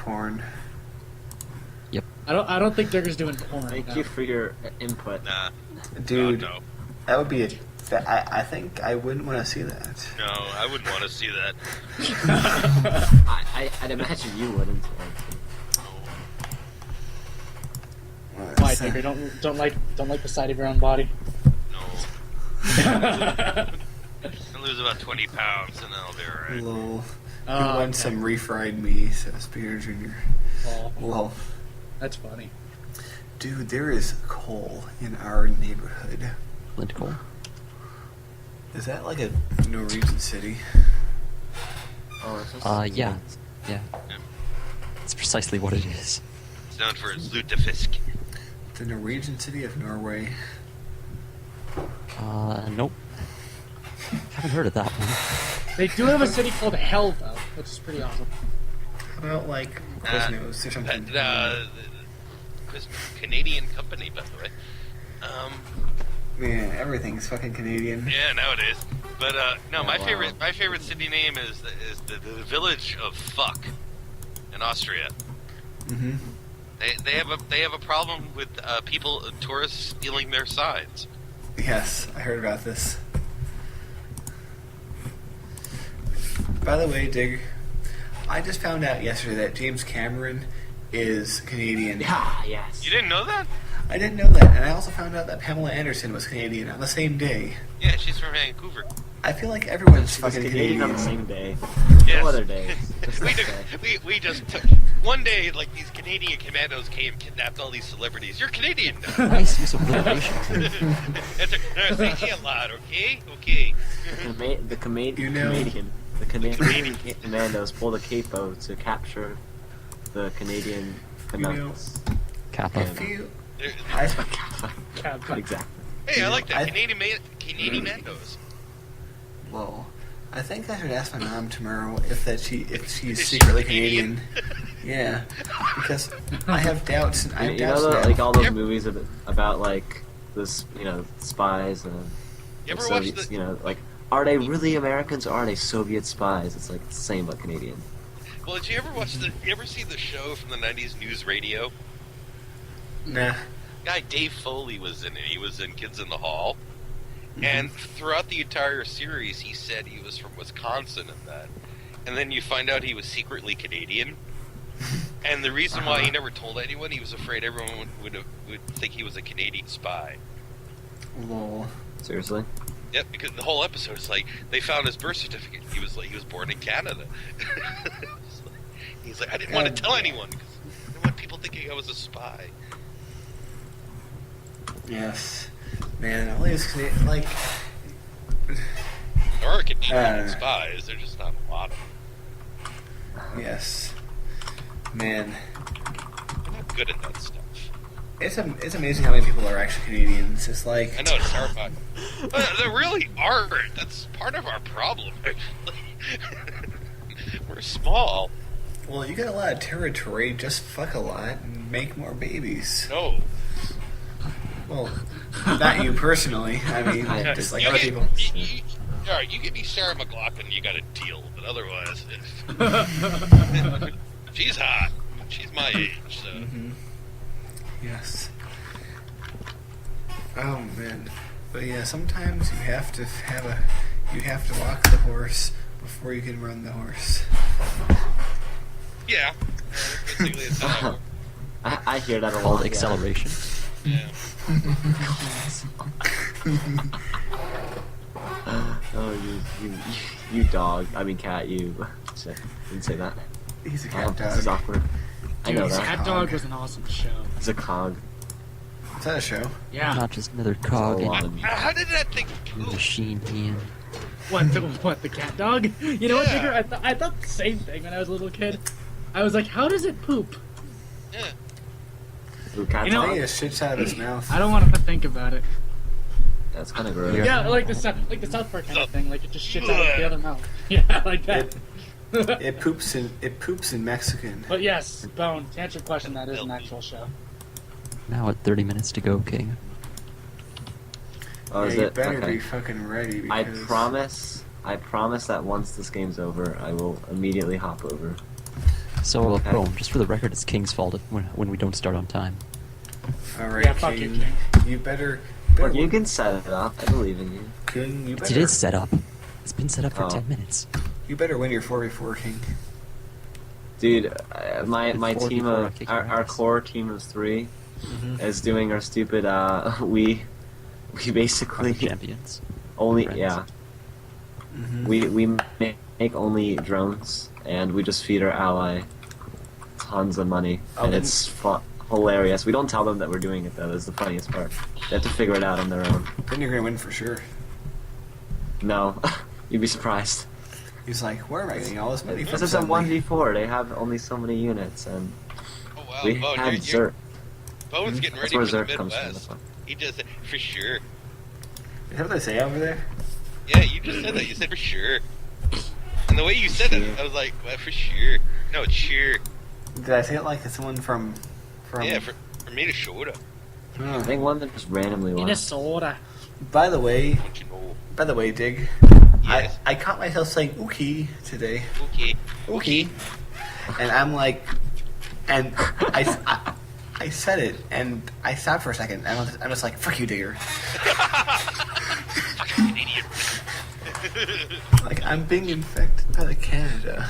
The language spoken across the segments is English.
porn. Yep. I don't think Digger's doing porn. Thank no. you for your input. Nah. Dude, No. that would be a... I think I wouldn't want to see that. No, I wouldn't want to see that. I'd imagine you wouldn't. Why, Digger? Don't like the sight of your own body. No. I lose about 20 pounds and then I'll be alright. Lol. Oh, Who wants some refried meat, says Peter Jr. Oh, Lol. that's funny. Dude, there is coal in our neighborhood. Flint coal. Is that like a Norwegian city? Oh, Yeah. Yeah. It's precisely what it is. It's known for its lutefisk. The Norwegian city of Norway. Nope. Haven't heard of that one. They do have a city called Hell, though, which is pretty awesome. How about like Quiznos or something? Canadian company, by the way. Man, everything's fucking Canadian. Yeah, nowadays. But no, my wow. favorite city name is the village of Fuck in Austria. Mm-hmm. They have a problem with tourists stealing their signs. Yes, I heard about this. By the way, Dig, I just found out yesterday that James Cameron is Canadian. Yeah, yes. You didn't know that? I didn't know that, and I also found out that Pamela Anderson was Canadian on the same day. Yeah, she's from Vancouver. I feel like everyone's She was fucking Canadian on the Canadian. same day. Yes. No other days. Just we, that day. we just took one day, like these Canadian commandos came, kidnapped all these celebrities. You're Canadian now. Nice use of alliteration. Say it loud, okay? Okay. The You know- Canadian commandos pulled a capo to capture the Canadian commandos. Kappa. I feel... There- Exactly. Hey, I like that. I- Canadian Mandos. Well, I think I should ask my mom tomorrow if she's Is she secretly Canadian? Canadian. Yeah, because I have doubts. I have You doubts know, now. like all those Yep. movies about like this, spies and You ever like watch Soviets, the? like are they really Americans or are they Soviet spies? It's like the same but Canadian. Well, did you ever watch the? You ever see the show from the '90s News Radio? Nah. Guy Dave Foley was in it. He was in Kids in the Hall, and throughout the entire series, he said he was from Wisconsin and that. And then you find out he was secretly Canadian. And the reason why he never told anyone, he was afraid everyone would think he was a Canadian spy. Lol. Seriously? Yep, because the whole episode is like they found his birth certificate. He was born in Canada. He's like, I didn't want to tell anyone because I didn't want people thinking I was a spy. Yes. Man, all these like. There are Canadian spies. There's just not a lot of them. Yes. Man, They're not good at that stuff. it's amazing how many people are actually Canadians. It's like I know, it's terrifying. They really aren't. That's part of our problem. We're small. well, you got a lot of territory. Just fuck a lot and make more babies. No. Well, not you personally. I mean, just like you other get, people. All right, you give me Sarah McLachlan, you got a deal. But otherwise, she's hot. She's my age, so. Mm-hmm. Yes. Oh man, but yeah, sometimes you have to walk the horse before you can run the horse. Yeah. Basically, it's how it works. I hear that a lot. Called yeah. acceleration. Yeah. Oh, you dog. I mean cat. You didn't say that. He's a cat This is dog. awkward. I know Dude, that. Cat Dog was an awesome show. It's a cog. Is that a show? Yeah. Not just another cog It's a lot in of- How did that thing the poop? machine, Ian. What, the cat dog? You know what, Yeah. Digger? I thought the same thing when I was a little kid. I was like, how does it poop? Yeah. Ooh, cat You know- I dog? think it shits out of his mouth. I don't want to think about it. That's kind of gross. Yeah. Yeah, like the South Park kind of thing. Like it just shits out of the other mouth. Yeah, like that. It poops in Mexican. But yes, Bone, to answer your question, that is an actual show. Now at 30 minutes to go, King. Oh, Yeah, is you it? better Okay. be fucking ready. I Because promise that once this game's over, I will immediately hop over. So, Okay. Bone, just for the record, it's King's fault when we don't start on time. All right, Yeah, fuck you, King. King. You better. Look, you can set it up. I believe in you. King, you It better. is set up. It's been set up for Oh. 10 minutes. You better win your 4v4, King. Dude, my Before- team before I of kick your our ass. core team of 3 Mm-hmm. is doing our stupid. We basically Champions. only Friends. yeah. Mm-hmm. We make only drones, and we just feed our ally tons of money, Oh, and then- it's hilarious. We don't tell them that we're doing it though. That's the funniest part. They have to figure it out on their own. Then you're gonna win for sure. No, you'd be surprised. He's like, where am I getting all this money from? This is a suddenly?" 1v4. They have only so many units, and Oh wow, we Bone, had Zerk. Bone's getting That's ready where for the Zerk comes from. Midwest. He just said, for sure. Is that what they say over there? Yeah, you just said that. You said for sure. And the way you said it, I was like, well, for sure. No, it's sure. Did I say it like someone from? Yeah, for Minnesota. Oh. I think one that just randomly won. Minnesota. By the way, Don't you know? Dig. Yes. I caught myself saying "ookie" today. Okay. "Ookie," and I'm like, and I said it, and I stopped for a second. And I'm just like, "Fuck you, Digger." Fucking idiot. Like I'm being infected by the Canada.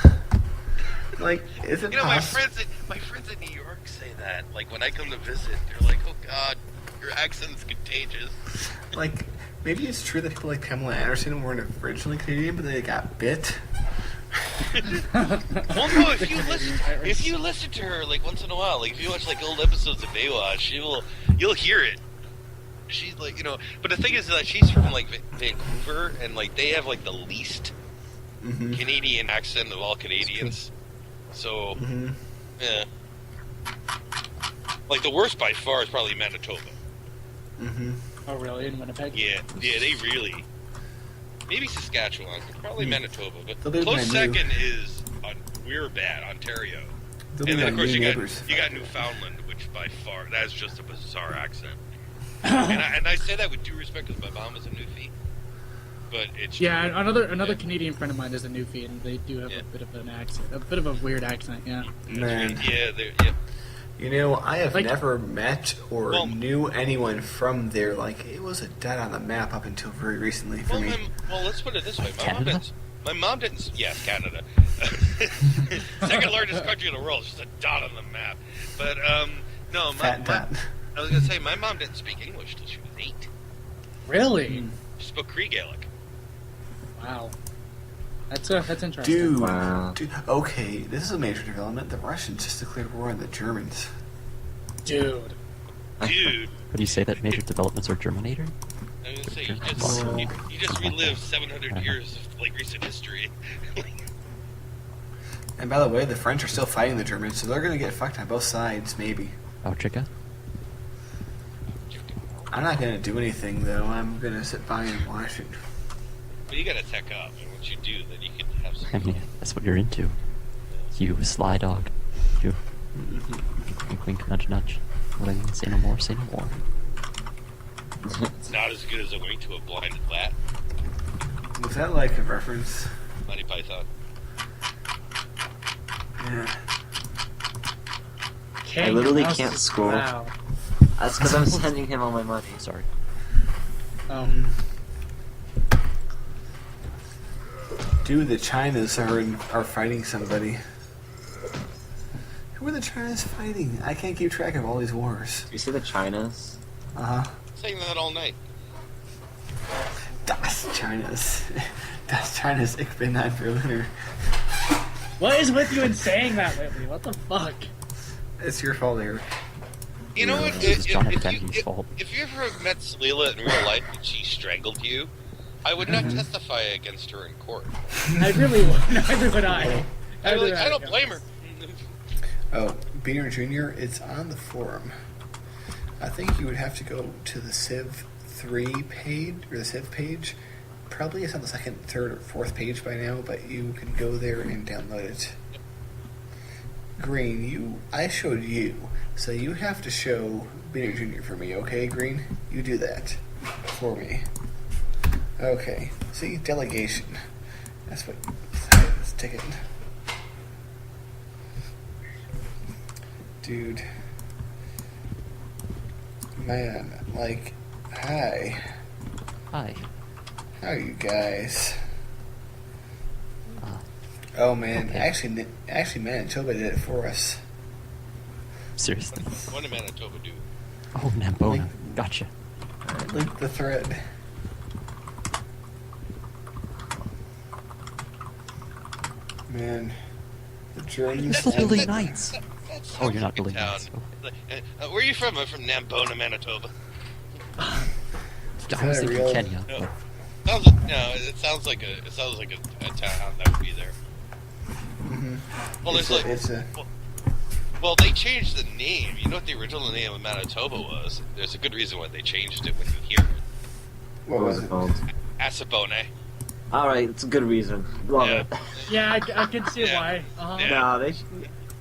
Like, is it You know, my possible? friends in New York say that. Like when I come to visit, they're like, "Oh God, your accent's contagious." Like, maybe it's true that people like Pamela Anderson weren't originally Canadian, but they got bit. Well, no, if you listen to her like once in a while, like if you watch like old episodes of Baywatch, you'll hear it. She's like, but the thing is that she's from like Vancouver, and like they have like the least Mm-hmm. Canadian accent of all Canadians. So, Mm-hmm. yeah, like the worst by far is probably Manitoba. Mm-hmm. Oh, really? In Winnipeg? Yeah, they really. Maybe Saskatchewan, but probably Manitoba. But They'll be close my new- second is we're bad, Ontario. They'll be And then my of course new you neighbors. got Newfoundland, which by far that's just a bizarre accent. and I say that with due respect because my mom was a Newfie, but it's Yeah, true. another Yeah. Canadian friend of mine is a Newfie, and they do have Yeah. a bit of an accent, a bit of a weird accent. Yeah. Man. Yeah, yeah. You know, I have Like- never met or Well- knew anyone from there. Like, it was a dot on the map up until very recently for Well, me. let's put it this way: Canada? my mom didn't. Yes, Canada, second largest country in the world, just a dot on the map. But no, Fat dot. I was gonna say my mom didn't speak English till she was 8. Really? She spoke Cree Gaelic. Wow. That's interesting. Dude, Wow. dude, okay, this is a major development. The Russians just declared war on the Germans. Dude. Dude, Would you say that major developments are Germinator? I was gonna say Oh. you just relived 700 years of like recent history. And by the way, the French are still fighting the Germans, so they're going to get fucked on both sides, maybe. Oh, Chica? I'm not going to do anything, though. I'm going to sit by and watch it. But you gotta tech up, and once you do, then you can have some I mean, fun. that's what you're into. You, sly dog. You. Wink, wink, nudge, nudge. What I mean, say no more, say no more. It's not as good as a wink to a blinded bat. Was that like a reference? Monty Python. Yeah. King, literally mouse can't is- scroll. Wow. That's because I'm sending him all my money. Sorry. Oh. Dude, the Chinas are fighting somebody. Who are the Chinas fighting? I can't keep track of all these wars. You see the Chinas? Uh-huh. Saying that all night. Das Chinas. Das Chinas, ich bin ein Berliner. What is with you in saying that lately? What the fuck? It's your fault, Eric. You know what? This is John F. Kennedy's fault. If you ever met Leela in real life and she strangled you, I would not testify against her in court. I really would. Neither would I. I Neither would don't blame her. Oh, Beaner Jr., it's on the forum. I think you would have to go to the Civ 3 page, or the Civ page. Probably it's on the second, third, or fourth page by now, but you can go there and download it. Green, I showed you, so you have to show Beaner Jr. for me, okay, Green? You do that for me. Okay, see, delegation. That's what, let's take it. Dude. Man, like, hi. Hi. How are you guys? Ah, Oh man, Okay. actually, Manitoba did it for us. seriously. What did Manitoba do? Oh, Nambona. Like- Gotcha. Link the thread. Man, the journey. Still ends- building knights. That's Oh, you're not fucking building town. knights. Okay. Where are you from? I'm from Nambona, Manitoba. I that was a thinking real- Kenya. No. But It sounds like a town that would be there. Mhm. Well, It's there's a- like, it's a- well, they changed the name. You know what the original name of Manitoba was? There's a good reason why they changed it when you hear it. What was it? called? Asabone. Alright, it's a good reason. Love Yeah. it. Yeah, I can see Yeah. why. Uh-huh. Yeah. No,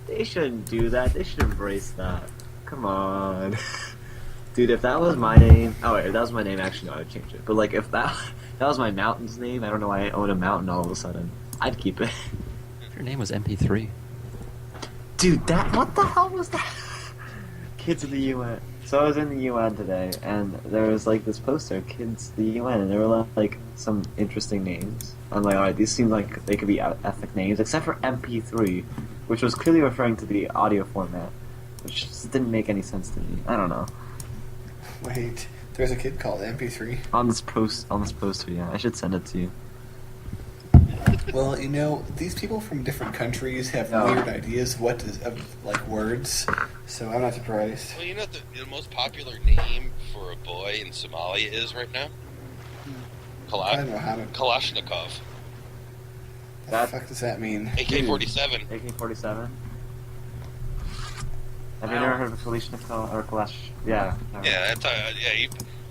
they shouldn't do that. They should embrace that. Come on. Dude, if that was my name... Oh, wait, if that was my name, actually, no, I would change it. But, like, if that was my mountain's name, I don't know why I own a mountain all of a sudden. I'd keep it. if your name was MP3. Dude, what the hell was that? Kids of the UN. So I was in the UN today, and there was like this poster, Kids of the UN, and there were like some interesting names. I'm like, alright, these seem like they could be ethnic names, except for MP3, which was clearly referring to the audio format, which just didn't make any sense to me. I don't know. Wait, there's a kid called MP3. On this poster, yeah, I should send it to you. Well, you know, these people from different countries have No. weird ideas of like words, so I'm not surprised. Well, you know what the most popular name for a boy in Somalia is right now? I don't know how to. Kalashnikov. What That- the fuck does that mean? AK-47. AK-47. Have you Wow. never heard of Kalashnikov or Kalash? Yeah. Yeah,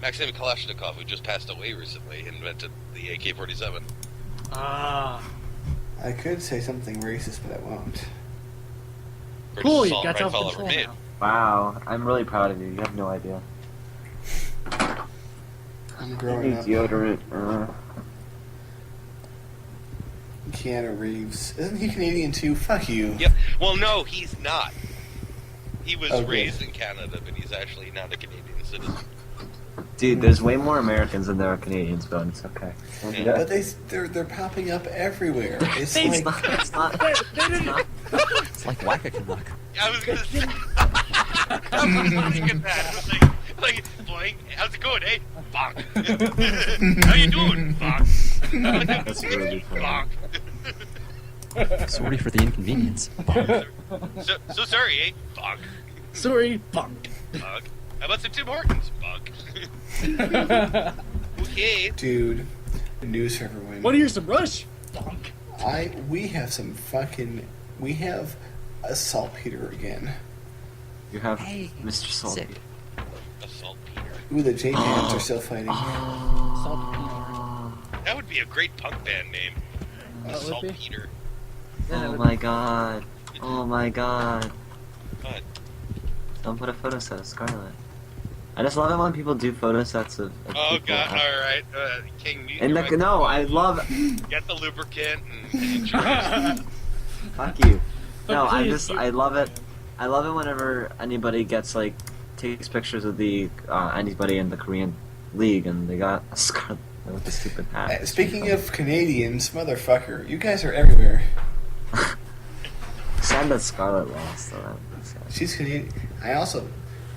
Maxim Kalashnikov, who just passed away recently, invented the AK-47. Ah. I could say something racist, but I won't. Greatest Cool, you assault got rifle self ever control made. now. Wow, I'm really proud of you. You have no idea. I'm You growing need up. deodorant. Keanu Reeves. Isn't he Canadian too? Fuck you. Yep. Well, no, he's not. He was Oh, good. raised in Canada, but he's actually not a Canadian citizen. Dude, there's way more Americans than there are Canadians, but it's okay. Yeah. But they're popping up everywhere. It's They- like It's not. They didn't. It's like Wackacanuck. I was gonna say. I was looking at that. I was like, boing, how's it going, eh? Bonk. How you doing? Bonk. That's really funny. Bonk. Sorry for the inconvenience. So sorry, eh? Bonk. Sorry, fuck. Bonk. How about some Tim Hortons? Bonk. Okay. dude. News for everyone. Want to hear some Rush? Bonk. We have a saltpeter again. You have Hey, Mr. Salty. sick. Assault Peter. Ooh, the J-Pans are still fighting. That would be a great punk band name. That would Assault be. Peter. Oh my god. Oh my god. But Don't put a photo set of Scarlet. I just love it when people do photo sets of oh people. god, all right, King. And no, I love. Get the lubricant and insurance. Fuck you. But No, please, I love it. I love it whenever anybody gets like takes pictures of the anybody in the Korean league and they got a Scarlet with the stupid hat. Speaking of Canadians, motherfucker, you guys are everywhere. sad that Scarlet lost. Though. That's sad. She's Canadian.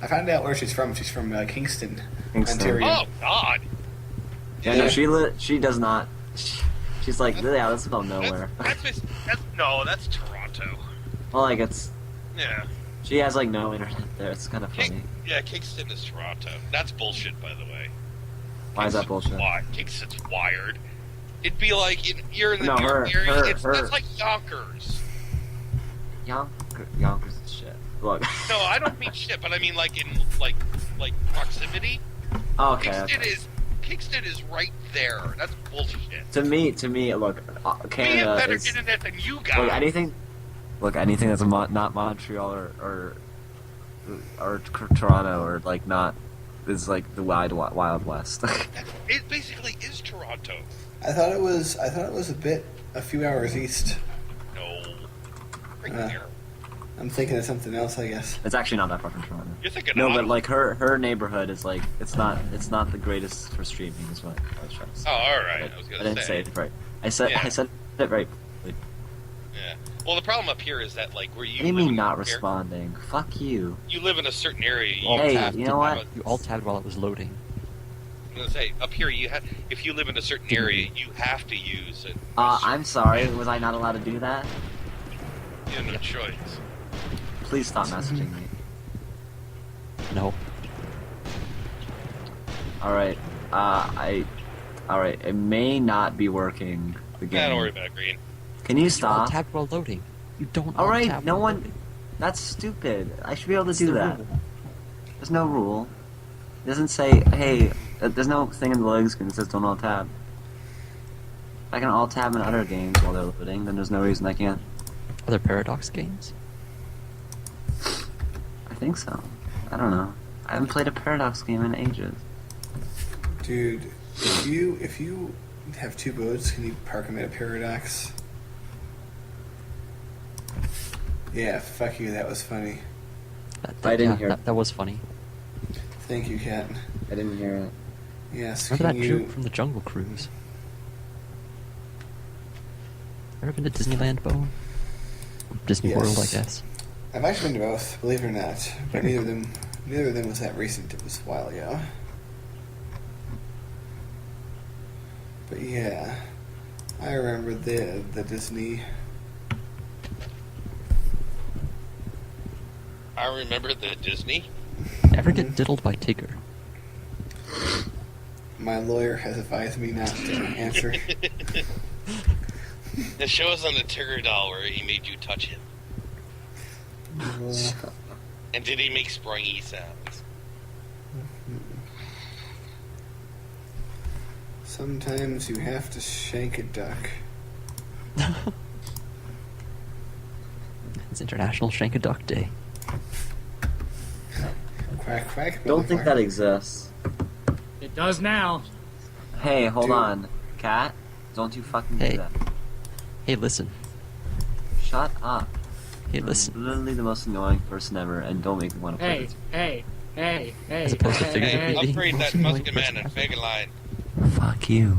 I found out where she's from. She's from Kingston, Kingston. Ontario. Oh God. Yeah, no, she does not. She's like, yeah, let's go nowhere. That's Toronto. Well, like it's Yeah. she has like no internet there. It's kind of funny. Kingston is Toronto. That's bullshit, by the way. Why is that bullshit? Why? Kingston's wired. It'd be like you're in the No, New York her- area. her- That's like Yonkers. Yonkers is shit. Look. No, I don't mean shit, but I mean like in like proximity. Oh, okay. Kingston is right there. That's bullshit. To me, look, We have Canada better is internet than you guys. look anything that's not Montreal or Toronto or like not is like the wild west. It basically is Toronto. I thought it was a few hours east. No. Right Uh. there. I'm thinking of something else, I guess. It's actually not that far from Toronto. You're thinking No, but Ottawa. like her neighborhood is like it's not the greatest for streaming. Is what I was trying to say. Oh, all right. But I was I gonna didn't say it right. I said Yeah. it right. Yeah. Well, the problem up here is that like where you What do you live mean in not an area- responding? Fuck you. You live in a certain area. You Alt Hey, have you to know have what? a- You alt tabbed while it was loading. I'm gonna say up here you have. If you live in a certain area, you have to use it. I'm sorry. Was I not allowed to do that? You have no choice. Please stop messaging me. No. All right. All right. It may not be working. The game. Nah, don't worry about it, Green. Can you You alt stop? tabbed while loading. You don't. All alt right. tab No while one. loading. That's stupid. I should be able to It's do the that. rule. There's no rule. It doesn't say, hey, there's no thing in the loading screen that says don't alt tab. If I can alt tab in other games while they're loading, then there's no reason I can't. Other Paradox games? I think so. I don't know. I haven't played a Paradox game in ages. Dude, if you have two boats, can you park them at a Paradox? Yeah, fuck you, that was funny. I didn't yeah, hear. That was funny. Thank you, Cat. I didn't hear it. Yes, Remember can that you... joke from the Jungle Cruise? Ever been to Disneyland, Bo? Disney Yes. World, I guess. I've actually been to both, believe it or not, but neither of them was that recent. It was a while ago. But yeah, I remember the Disney. I remember the Disney. Ever get diddled by Tigger? My lawyer has advised me not to answer. The show is on the Tigger doll where he made you touch him. And did he make springy sounds? Sometimes you have to shank a duck. It's International Shank a Duck Day. Quack quack. Don't think motherfucker. that exists. It does now. Hey, hold Dude. on. Cat, don't you fucking Hey. do that. Hey, listen. Shut up. Hey, You're listen. literally the most annoying person ever, and don't make me want to play Hey, this. hey. As opposed to figures of hey. beauty. Upgrade that Most annoying musket man person and ever. fake line. Fuck you.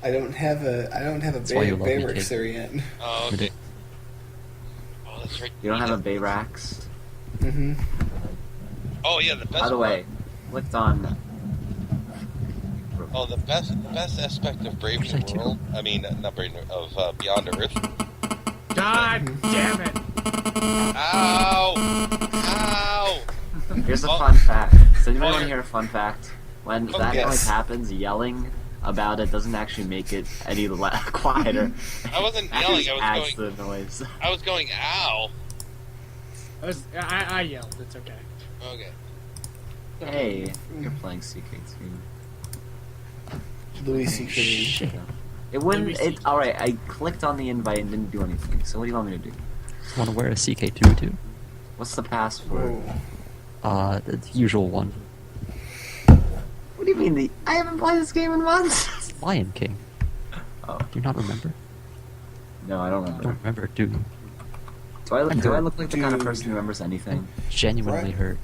I don't have a That's why you love me, Bayrex kid. there yet. Oh, okay. Oh, that's right. You don't have a Bayrax? Mm-hmm. Oh yeah, the best. By the way, clicked on. Oh, the best aspect of Brave What did I New do? World. I mean, not Brave New of Beyond Earth. God damn it! Ow! Ow! Here's a Oh. fun fact. Does anybody Oh, want to yeah. hear a fun fact? When Oh, that yes. noise happens, yelling about it doesn't actually make it any quieter. I wasn't It yelling, just I was adds going- to the noise. I was going ow. I yelled. It's okay. Okay. Hey, you're playing CK2. Louis C.K. Shit. It wouldn't. Let me see. All right, I clicked on the invite and didn't do anything. So what do you want me to do? Want to wear a CK2 What's the password? Whoa. The usual one. What do you mean? I haven't played this game in months. Lion King. Oh Do you not remember? no, I don't I don't remember. remember, do you? Do I look like the kind of person who remembers anything? Genuinely Right. hurt.